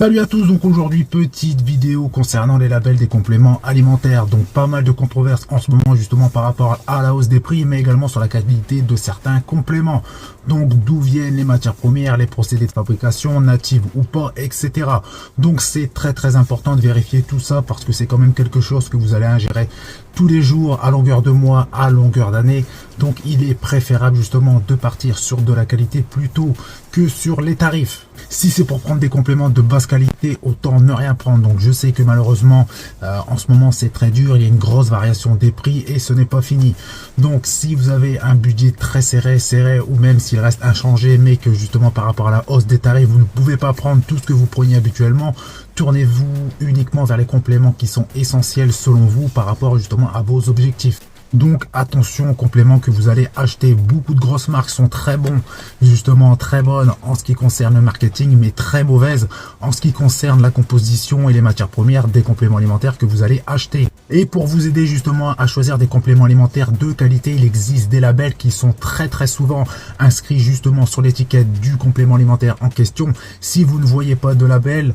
Salut à tous, donc aujourd'hui petite vidéo concernant les labels des compléments alimentaires. Donc pas mal de controverses en ce moment justement par rapport à la hausse des prix, mais également sur la qualité de certains compléments. Donc d'où viennent les matières premières, les procédés de fabrication, natives ou pas, etc. Donc c'est très important de vérifier tout ça parce que c'est quand même quelque chose que vous allez ingérer tous les jours, à longueur de mois, à longueur d'année. Donc il est préférable justement de partir sur de la qualité plutôt que sur les tarifs. Si c'est pour prendre des compléments de basse qualité, autant ne rien prendre. Donc je sais que malheureusement en ce moment c'est très dur, il y a une grosse variation des prix et ce n'est pas fini. Donc si vous avez un budget très serré ou même s'il reste inchangé mais que justement par rapport à la hausse des tarifs vous ne pouvez pas prendre tout ce que vous preniez habituellement, tournez-vous uniquement vers les compléments qui sont essentiels selon vous par rapport justement à vos objectifs. Donc attention aux compléments que vous allez acheter. Beaucoup de grosses marques sont très bons, justement très bonnes en ce qui concerne le marketing, mais très mauvaises en ce qui concerne la composition et les matières premières des compléments alimentaires que vous allez acheter. Et pour vous aider justement à choisir des compléments alimentaires de qualité, il existe des labels qui sont très souvent inscrits justement sur l'étiquette du complément alimentaire en question. Si vous ne voyez pas de label,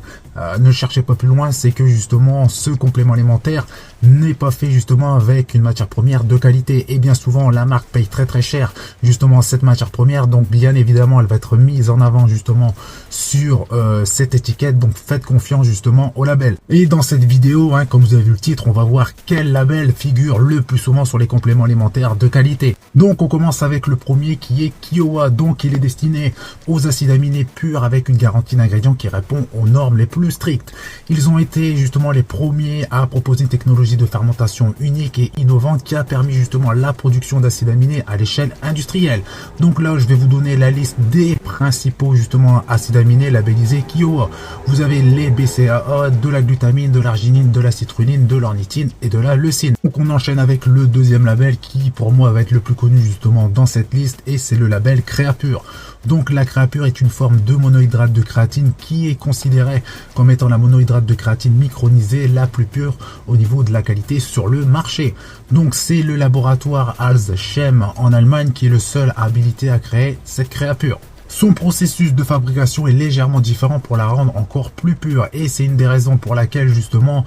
ne cherchez pas plus loin, c'est que justement ce complément alimentaire n'est pas fait justement avec une matière première de qualité, et bien souvent la marque paye très cher justement cette matière première, donc bien évidemment elle va être mise en avant justement sur cette étiquette. Donc faites confiance justement au label. Et dans cette vidéo, comme vous avez vu le titre, on va voir quel label figure le plus souvent sur les compléments alimentaires de qualité. Donc on commence avec le premier qui est Kiowa. Donc il est destiné aux acides aminés purs avec une garantie d'ingrédients qui répond aux normes les plus strictes. Ils ont été justement les premiers à proposer une technologie de fermentation unique et innovante qui a permis justement la production d'acides aminés à l'échelle industrielle. Donc là je vais vous donner la liste des principaux justement acides aminés labellisés Kiowa. Vous avez les BCAA, de la glutamine, de l'arginine, de la citrulline, de l'ornithine et de la leucine. Donc on enchaîne avec le deuxième label qui pour moi va être le plus connu justement dans cette liste, et c'est le label Créapure. Donc la Créapure est une forme de monohydrate de créatine qui est considérée comme étant la monohydrate de créatine micronisée la plus pure au niveau de la qualité sur le marché. Donc c'est le laboratoire Alzchem en Allemagne qui est le seul habilité à créer cette Créapure. Son processus de fabrication est légèrement différent pour la rendre encore plus pure, et c'est une des raisons pour laquelle justement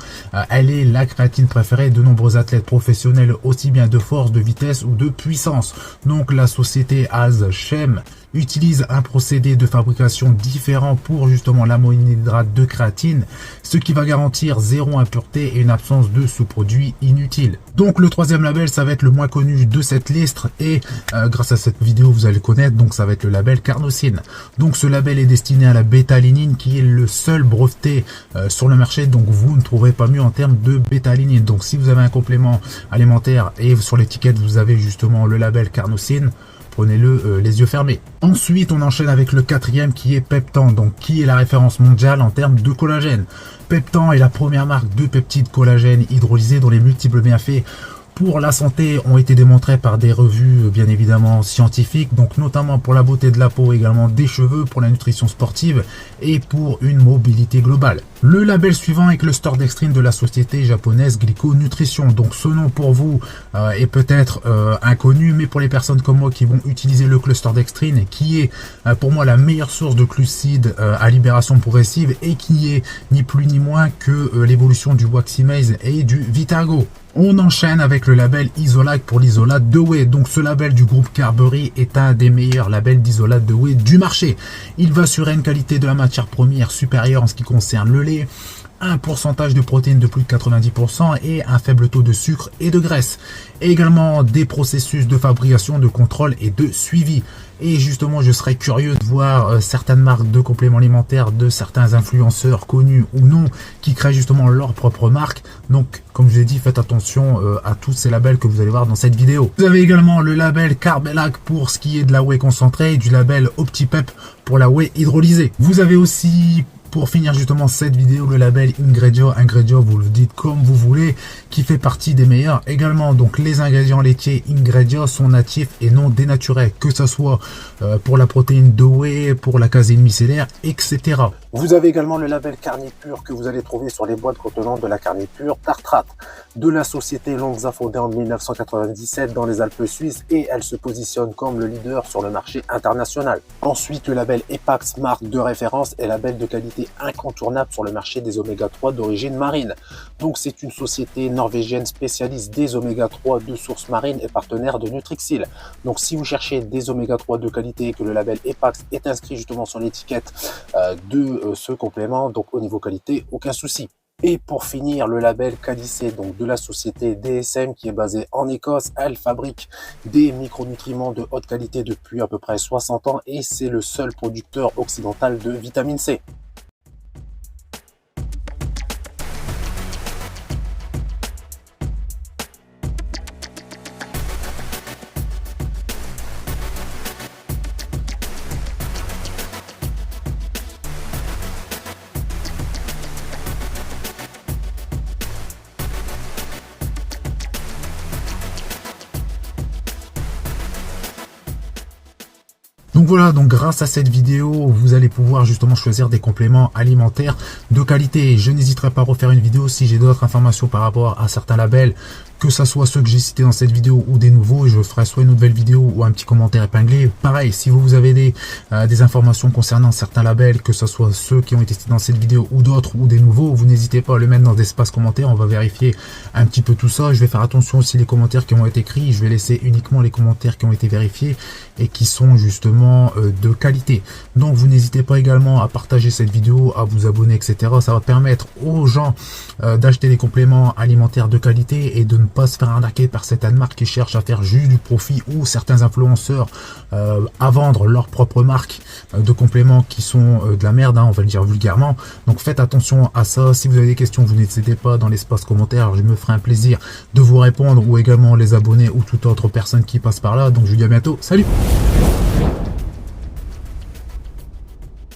elle est la créatine préférée de nombreux athlètes professionnels, aussi bien de force, de vitesse ou de puissance. Donc la société Alzchem utilise un procédé de fabrication différent pour justement la monohydrate de créatine, ce qui va garantir zéro impureté et une absence de sous-produits inutiles. Donc le troisième label, ça va être le moins connu de cette liste, et grâce à cette vidéo vous allez le connaître, donc ça va être le label Carnosine. Donc ce label est destiné à la bêta-alanine qui est le seul breveté sur le marché, donc vous ne trouverez pas mieux en termes de bêta-alanine. Donc si vous avez un complément alimentaire et sur l'étiquette vous avez justement le label Carnosine, prenez-le les yeux fermés. Ensuite, on enchaîne avec le quatrième qui est Peptan, donc qui est la référence mondiale en termes de collagène. Peptan est la première marque de peptides collagène hydrolysés dont les multiples bienfaits pour la santé ont été démontrés par des revues bien évidemment scientifiques, donc notamment pour la beauté de la peau, également des cheveux, pour la nutrition sportive et pour une mobilité globale. Le label suivant est Cluster Dextrine de la société japonaise Glico Nutrition. Donc ce nom pour vous est peut-être inconnu, mais pour les personnes comme moi qui vont utiliser le Cluster Dextrine, qui est pour moi la meilleure source de glucides à libération progressive et qui est ni plus ni moins que l'évolution du Waximase et du Vitago. On enchaîne avec le label Isolac pour l'isolate de whey. Donc ce label du groupe Carberry est un des meilleurs labels d'isolate de whey du marché. Il va assurer une qualité de la matière première supérieure en ce qui concerne le lait, un pourcentage de protéines de plus de 90% et un faible taux de sucre et de graisse. Et également des processus de fabrication, de contrôle et de suivi. Et justement, je serais curieux de voir certaines marques de compléments alimentaires, de certains influenceurs connus ou non, qui créent justement leur propre marque. Donc, comme je l'ai dit, faites attention à tous ces labels que vous allez voir dans cette vidéo. Vous avez également le label Carbelac pour ce qui est de la whey concentrée et du label OptiPep pour la whey hydrolysée. Vous avez aussi, pour finir justement cette vidéo, le label Ingredio, vous le dites comme vous voulez, qui fait partie des meilleurs également. Donc les ingrédients laitiers Ingredio sont natifs et non dénaturés, que ce soit pour la protéine de whey, pour la caséine micellaire, etc. Vous avez également le label Carnipure que vous allez trouver sur les boîtes contenant de la carnipure tartrate de la société Lonza, fondée en 1997 dans les Alpes suisses, et elle se positionne comme le leader sur le marché international. Ensuite, le label EPAX, marque de référence et label de qualité société incontournable sur le marché des oméga 3 d'origine marine. Donc c'est une société norvégienne spécialiste des oméga 3 de source marine et partenaire de Nutrixil. Donc si vous cherchez des oméga 3 de qualité et que le label EPAX est inscrit justement sur l'étiquette de ce complément, donc au niveau qualité, aucun souci. Et pour finir, le label Calicé, donc de la société DSM qui est basée en Écosse, elle fabrique des micronutriments de haute qualité depuis à peu près 60 ans et c'est le seul producteur occidental de vitamine C. Donc voilà, donc grâce à cette vidéo, vous allez pouvoir justement choisir des compléments alimentaires de qualité. Je n'hésiterai pas à refaire une vidéo si j'ai d'autres informations par rapport à certains labels, que ce soit ceux que j'ai cités dans cette vidéo ou des nouveaux, et je ferai soit une nouvelle vidéo ou un petit commentaire épinglé. Pareil, si vous avez des informations concernant certains labels, que ce soit ceux qui ont été cités dans cette vidéo ou d'autres ou des nouveaux, vous n'hésitez pas à le mettre dans l'espace commentaire, on va vérifier un petit peu tout ça. Je vais faire attention aussi les commentaires qui ont été écrits, je vais laisser uniquement les commentaires qui ont été vérifiés et qui sont justement de qualité. Donc vous n'hésitez pas également à partager cette vidéo, à vous abonner, etc. Ça va permettre aux gens d'acheter des compléments alimentaires de qualité et de ne pas se faire arnaquer par certaines marques qui cherchent à faire juste du profit, ou certains influenceurs à vendre leur propre marque de compléments qui sont de la merde, hein, on va le dire vulgairement. Donc faites attention à ça. Si vous avez des questions, vous n'hésitez pas dans l'espace commentaire, je me ferai un plaisir de vous répondre, ou également les abonnés ou toute autre personne qui passe par là. Donc je vous dis à bientôt, salut.